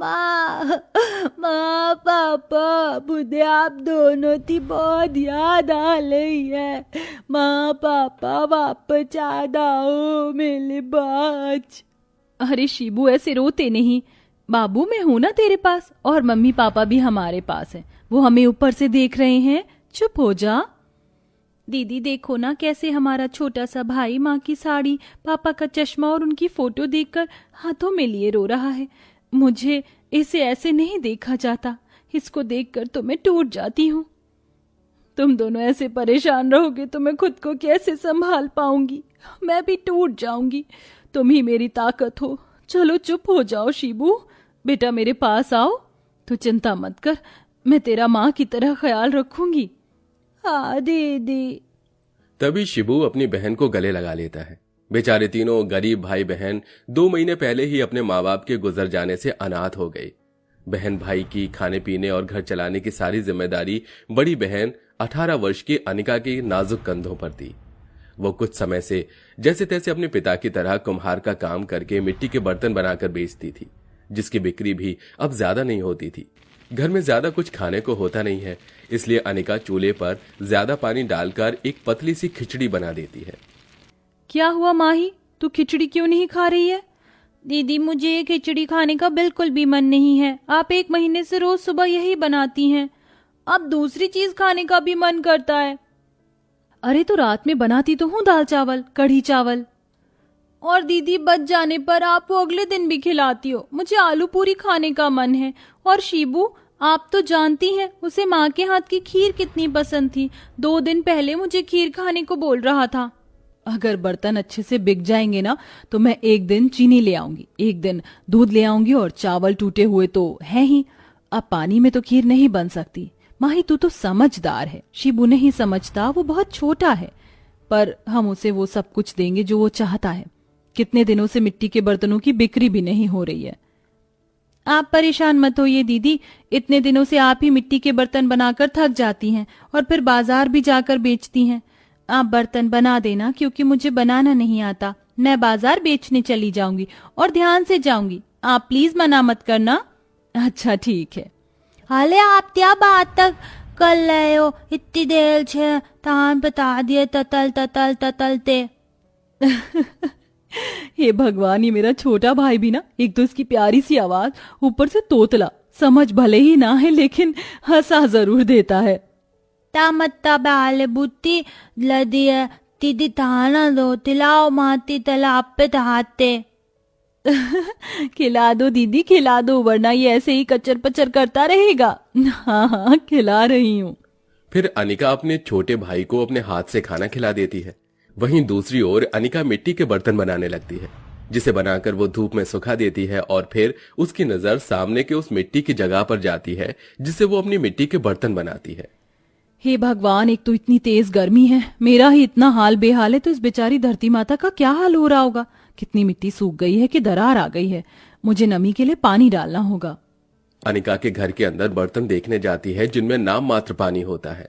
माँ माँ पापा मुझे आप दोनों की बहुत याद आ रही है। माँ पापा वापस आ जाओ मेरे पास। अरे शिबू, ऐसे रोते नहीं। बाबू, मैं हूं ना तेरे पास, और मम्मी पापा भी हमारे पास हैं। वो हमें ऊपर से देख रहे हैं। चुप हो जा। दीदी देखो ना, कैसे हमारा छोटा सा भाई माँ की साड़ी, पापा का चश्मा और उनकी फोटो देखकर हाथों में लिए रो रहा है। मुझे इसे ऐसे नहीं देखा जाता। इसको देखकर तो मैं टूट जाती हूँ। तुम दोनों ऐसे परेशान रहोगे तो मैं खुद को कैसे संभाल पाऊंगी। मैं भी टूट जाऊंगी। तुम ही मेरी ताकत हो। चलो चुप हो जाओ शिबू। बेटा मेरे पास आओ। तू चिंता मत कर, मैं तेरा माँ की तरह ख्याल रखूंगी। हाँ दीदी। तभी शिबू अपनी बहन को गले लगा लेता है। बेचारे तीनों गरीब भाई बहन 2 महीने पहले ही अपने माँ बाप के गुजर जाने से अनाथ हो गए। बहन भाई की खाने पीने और घर चलाने की सारी जिम्मेदारी बड़ी बहन 18 वर्ष की अनिका के नाजुक कंधों पर थी। वो कुछ समय से जैसे तैसे अपने पिता की तरह कुम्हार का काम करके मिट्टी के बर्तन बनाकर बेचती थी, जिसकी बिक्री भी अब ज्यादा नहीं होती थी। घर में ज्यादा कुछ खाने को होता नहीं है, इसलिए अनिका चूल्हे पर ज्यादा पानी डालकर एक पतली सी खिचड़ी बना देती है। क्या हुआ माही, तू खिचड़ी क्यों नहीं खा रही है? दीदी मुझे ये खिचड़ी खाने का बिल्कुल भी मन नहीं है। आप 1 महीने से रोज सुबह यही बनाती हैं। अब दूसरी चीज खाने का भी मन करता है। अरे तो रात में बनाती तो हूँ दाल चावल, कढ़ी चावल। और दीदी बच जाने पर आप वो अगले दिन भी खिलाती हो। मुझे आलू पूरी खाने का मन है। और शिबू, आप तो जानती हैं उसे माँ के हाथ की खीर कितनी पसंद थी। 2 दिन पहले मुझे खीर खाने को बोल रहा था। अगर बर्तन अच्छे से बिक जाएंगे ना तो मैं एक दिन चीनी ले आऊंगी, एक दिन दूध ले आऊंगी, और चावल टूटे हुए तो है ही। अब पानी में तो खीर नहीं बन सकती। माही तू तो समझदार है, शिबू नहीं समझता, वो बहुत छोटा है। पर हम उसे वो सब कुछ देंगे जो वो चाहता है। कितने दिनों से मिट्टी के बर्तनों की बिक्री भी नहीं हो रही है। आप परेशान मत होइए दीदी। इतने दिनों से आप ही मिट्टी के बर्तन बनाकर थक जाती हैं और फिर बाजार भी जाकर बेचती हैं। आप बर्तन बना देना, क्योंकि मुझे बनाना नहीं आता। मैं बाजार बेचने चली जाऊंगी और ध्यान से जाऊंगी। आप प्लीज मना मत करना। अच्छा ठीक है। हाले आप क्या बात तक कर रहे हो? इतनी देर से तान बता दिए ततल ततल ततलते। हे भगवान, ये मेरा छोटा भाई भी ना, एक तो इसकी प्यारी सी आवाज, ऊपर से तोतला। समझ भले ही ना है लेकिन हंसा जरूर देता है। तामत्ता बाले बुत्ती लदी है दीदी, ताना दो तिलाओ माती तालाब पे तहाते। खिला दो दीदी, खिला दो, वरना ये ऐसे ही कचर पचर करता रहेगा। हाँ हाँ, खिला रही हूँ। फिर अनिका अपने छोटे भाई को अपने हाथ से खाना खिला देती है। वहीं दूसरी ओर अनिका मिट्टी के बर्तन बनाने लगती है, जिसे बनाकर वो धूप में सुखा देती है। और फिर उसकी नजर सामने के उस मिट्टी की जगह पर जाती है जिसे वो अपनी मिट्टी के बर्तन बनाती है। हे भगवान, एक तो इतनी तेज गर्मी है, मेरा ही इतना हाल बेहाल है, तो इस बेचारी धरती माता का क्या हाल हो रहा होगा। कितनी मिट्टी सूख गई है कि दरार आ गई है। मुझे नमी के लिए पानी डालना होगा। अनिका के घर के अंदर बर्तन देखने जाती है जिनमें नाम मात्र पानी होता है।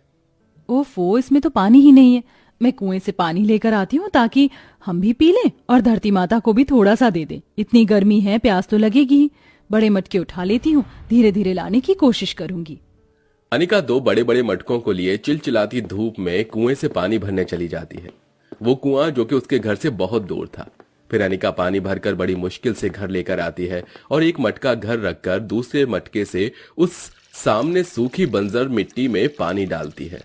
ओफो, इसमें तो पानी ही नहीं है। मैं कुएं से पानी लेकर आती हूँ ताकि हम भी पी लें और धरती माता को भी थोड़ा सा दे दे। इतनी गर्मी है, प्यास तो लगेगी ही। बड़े मटके उठा लेती हूँ, धीरे धीरे लाने की कोशिश करूंगी। अनिका 2 बड़े बड़े मटकों को लिए चिलचिलाती धूप में कुएं से पानी भरने चली जाती है। वो कुआं जो कि उसके घर से बहुत दूर था। फिर अनिका पानी भरकर बड़ी मुश्किल से घर लेकर आती है और एक मटका घर रखकर दूसरे मटके से उस सामने सूखी बंजर मिट्टी में पानी डालती है।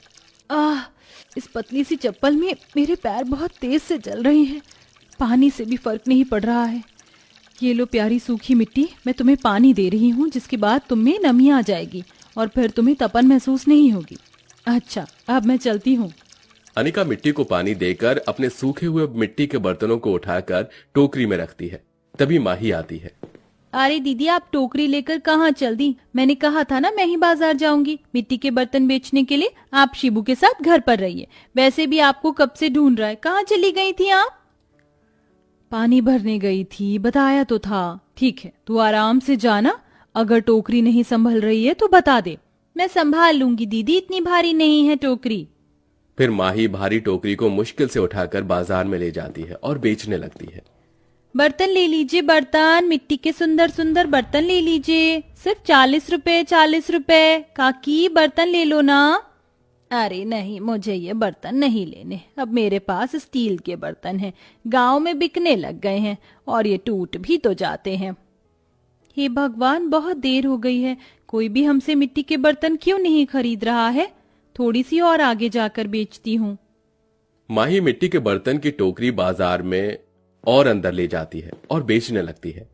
इस पतली सी चप्पल में मेरे पैर बहुत तेज से जल रहे हैं। पानी से भी फर्क नहीं पड़ रहा है। ये लो प्यारी सूखी मिट्टी, मैं तुम्हें पानी दे रही हूँ, जिसके बाद तुम में नमी आ जाएगी और फिर तुम्हें तपन महसूस नहीं होगी। अच्छा, अब मैं चलती हूँ। अनिका मिट्टी को पानी देकर अपने सूखे हुए मिट्टी के बर्तनों को उठाकर टोकरी में रखती है। तभी माही आती है। अरे दीदी, आप टोकरी लेकर कहाँ चल दी? मैंने कहा था ना मैं ही बाजार जाऊंगी मिट्टी के बर्तन बेचने के लिए। आप शिबू के साथ घर पर रहिए। वैसे भी आपको कब से ढूंढ रहा है। कहाँ चली गई थी आप? पानी भरने गई थी, बताया तो था। ठीक है, तू आराम से जाना। अगर टोकरी नहीं संभल रही है तो बता दे। मैं संभाल लूंगी दीदी, इतनी भारी नहीं है टोकरी। फिर माही भारी टोकरी को मुश्किल से उठाकर बाजार में ले जाती है और बेचने लगती है। बर्तन ले लीजिए, बर्तन, मिट्टी के सुंदर सुंदर बर्तन ले लीजिए, सिर्फ 40 रुपए, 40 रुपए। काकी बर्तन ले लो ना। अरे नहीं, मुझे ये बर्तन नहीं लेने, अब मेरे पास स्टील के बर्तन हैं, गांव में बिकने लग गए हैं और ये टूट भी तो जाते हैं। हे भगवान, बहुत देर हो गई है, कोई भी हमसे मिट्टी के बर्तन क्यों नहीं खरीद रहा है? थोड़ी सी और आगे जाकर बेचती हूँ। माही मिट्टी के बर्तन की टोकरी बाजार में और अंदर ले जाती है और बेचने लगती है,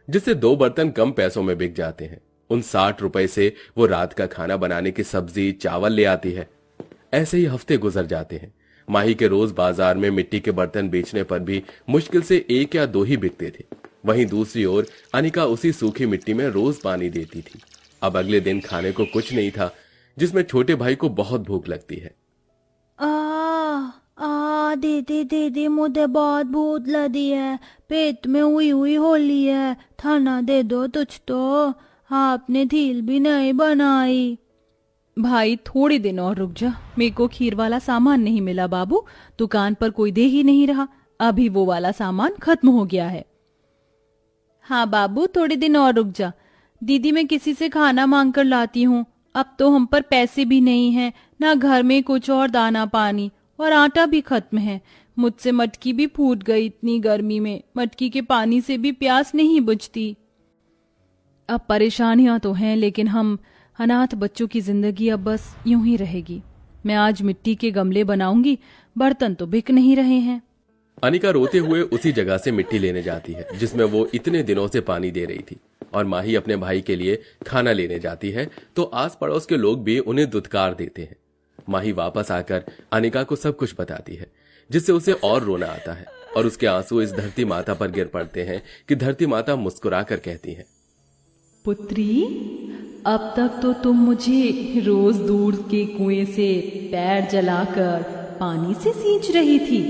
जिससे 2 बर्तन कम पैसों में बिक जाते हैं। उन 60 रुपए से वो रात का खाना बनाने की सब्जी चावल ले आती है। ऐसे ही हफ्ते गुजर जाते हैं। माही के रोज बाजार में मिट्टी के बर्तन बेचने पर भी मुश्किल से 1 या 2 ही बिकते थे। वहीं दूसरी ओर अनिका उसी सूखी मिट्टी में रोज पानी देती थी। अब अगले दिन खाने को कुछ नहीं था, जिसमें छोटे भाई को बहुत भूख लगती है। दे दे, मुझे बहुत भूख लगी है, पेट में हुई हुई होली है, खाना दे दो तुझ तो, आपने धील भी नहीं बनाई। भाई थोड़ी दिन और रुक जा, मेरे को खीर वाला सामान नहीं मिला बाबू, दुकान पर कोई दे ही नहीं रहा, अभी वो वाला सामान खत्म हो गया है। हाँ बाबू, थोड़े दिन और रुक जा, दीदी मैं किसी से खाना मांग कर लाती हूँ, अब तो हम पर पैसे भी नहीं हैं, ना घर में कुछ और दाना पानी, और आटा भी खत्म है। मुझसे मटकी भी फूट गई, इतनी गर्मी में मटकी के पानी से भी प्यास नहीं बुझती। अब परेशानियां तो हैं, लेकिन हम अनाथ बच्चों की जिंदगी अब बस यूं ही रहेगी। मैं आज मिट्टी के गमले बनाऊंगी, बर्तन तो बिक नहीं रहे हैं। अनिका रोते हुए उसी जगह से मिट्टी लेने जाती है जिसमें वो इतने दिनों से पानी दे रही थी, और माही अपने भाई के लिए खाना लेने जाती है तो आस पड़ोस के लोग भी उन्हें दुत्कार देते हैं। माही वापस आकर अनिका को सब कुछ बताती है, जिससे उसे और रोना आता है और उसके आंसू इस धरती माता पर गिर पड़ते हैं कि धरती माता मुस्कुराकर कहती है, पुत्री, अब तक तो तुम मुझे रोज दूर के कुएं से पैर जलाकर पानी से सींच रही थी,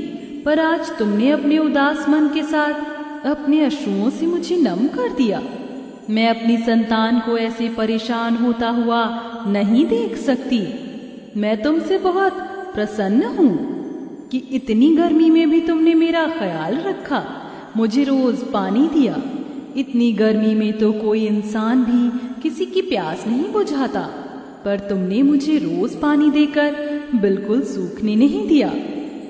पर आज तुमने अपने उदास मन के साथ अपने अश्रुओं से मुझे नम कर दिया। मैं अपनी संतान को ऐसे परेशान होता हुआ नहीं देख सकती। मैं तुमसे बहुत प्रसन्न हूँ कि इतनी गर्मी में भी तुमने मेरा ख्याल रखा, मुझे रोज पानी दिया। इतनी गर्मी में तो कोई इंसान भी किसी की प्यास नहीं बुझाता, पर तुमने मुझे रोज पानी देकर बिल्कुल सूखने नहीं दिया।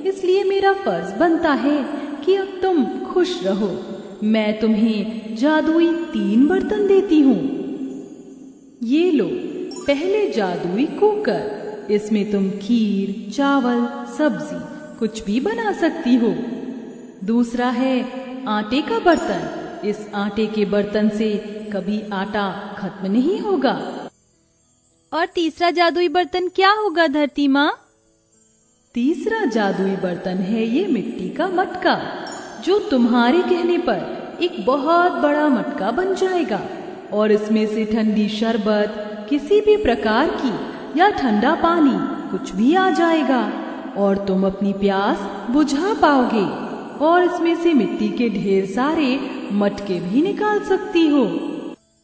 इसलिए मेरा फर्ज बनता है कि अब तुम खुश रहो। मैं तुम्हें जादुई 3 बर्तन देती हूँ। ये लो, पहले जादुई कुकर, इसमें तुम खीर, चावल, सब्जी कुछ भी बना सकती हो। दूसरा है आटे का बर्तन, इस आटे के बर्तन से कभी आटा खत्म नहीं होगा। और तीसरा जादुई बर्तन क्या होगा धरती माँ? तीसरा जादुई बर्तन है ये मिट्टी का मटका, जो तुम्हारे कहने पर एक बहुत बड़ा मटका बन जाएगा, और इसमें से ठंडी शरबत, किसी भी प्रकार की, या ठंडा पानी, कुछ भी आ जाएगा और तुम अपनी प्यास बुझा पाओगे, और इसमें से मिट्टी के ढेर सारे मटके भी निकाल सकती हो।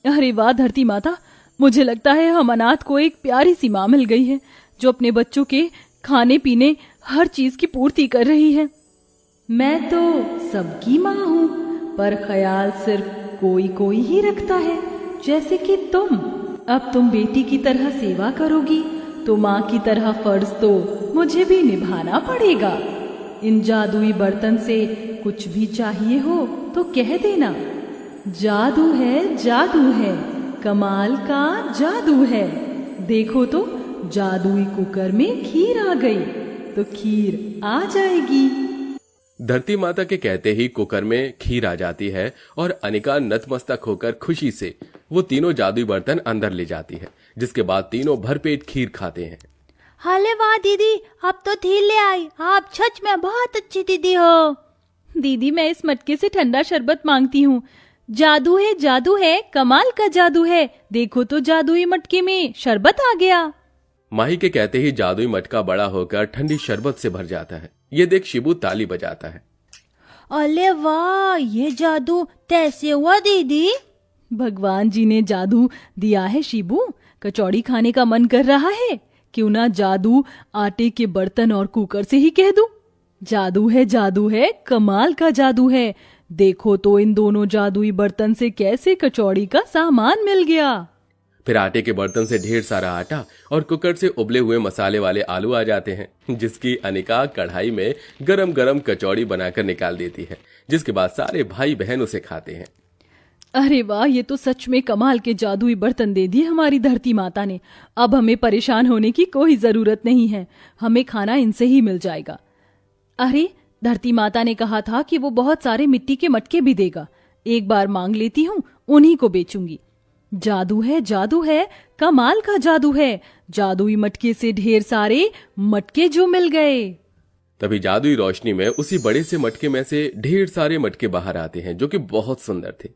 अरे वाह धरती माता, मुझे लगता है हम अनाथ को एक प्यारी सी माँ मिल गई है, जो अपने बच्चों के खाने पीने हर चीज की पूर्ति कर रही है। मैं तो सबकी माँ हूँ, पर ख्याल सिर्फ कोई कोई ही रखता है, जैसे कि तुम। अब तुम बेटी की तरह सेवा करोगी तो माँ की तरह फर्ज तो मुझे भी निभाना पड़ेगा। इन जादुई बर्तन से कुछ भी चाहिए हो तो कह देना। जादू है, जादू है, कमाल का जादू है। देखो तो जादुई कुकर में खीर आ गई, तो खीर आ जाएगी। धरती माता के कहते ही कुकर में खीर आ जाती है और अनिका नतमस्तक होकर खुशी से वो तीनों जादुई बर्तन अंदर ले जाती है, जिसके बाद तीनों भरपेट खीर खाते हैं। हाले वाह दीदी, अब तो खीर ले आई, आप सच में बहुत अच्छी दीदी हो। दीदी मैं इस मटके से ठंडा शरबत मांगती हूँ। जादू है, कमाल का जादू है। देखो तो जादुई मटके में शरबत आ गया। माही के कहते ही जादुई मटका बड़ा होकर ठंडी शरबत से भर जाता है। ये देख शिबू ताली बजाता है। अरे वाह, ये जादू कैसे हुआ दीदी? भगवान जी ने जादू दिया है शिबू। कचौड़ी खाने का मन कर रहा है, क्यों ना जादू आटे के बर्तन और कुकर से ही कह दूं। जादू है, कमाल का जादू है। देखो तो इन दोनों जादुई बर्तन से कैसे कचौड़ी का सामान मिल गया। फिर आटे के बर्तन से ढेर सारा आटा और कुकर से उबले हुए मसाले वाले आलू आ जाते हैं, जिसकी अनिका कढ़ाई में गरम गरम कचौड़ी बनाकर निकाल देती है, जिसके बाद सारे भाई बहन उसे खाते हैं। अरे वाह, ये तो सच में कमाल के जादुई बर्तन दे दिए हमारी धरती माता ने। अब हमें परेशान होने की कोई जरूरत नहीं है, हमें खाना इनसे ही मिल जाएगा। अरे, धरती माता ने कहा था कि वो बहुत सारे मिट्टी के मटके भी देगा। एक बार मांग लेती हूँ, उन्हीं को बेचूंगी। जादू है, जादू है, कमाल का जादू है। जादुई मटके से ढेर सारे मटके जो मिल गए। तभी जादुई रोशनी में उसी बड़े से मटके में से ढेर सारे मटके बाहर आते हैं, जो कि बहुत सुंदर थे।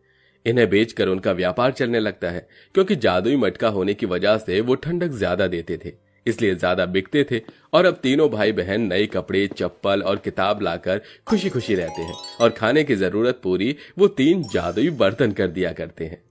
इन्हें बेचकर उनका व्यापार चलने लगता है, क्योंकि जादुई मटका होने की वजह से वो ठंडक ज्यादा देते थे, इसलिए ज्यादा बिकते थे। और अब तीनों भाई बहन नए कपड़े, चप्पल और किताब लाकर खुशी खुशी रहते हैं और खाने की जरूरत पूरी वो 3 जादुई बर्तन कर दिया करते हैं।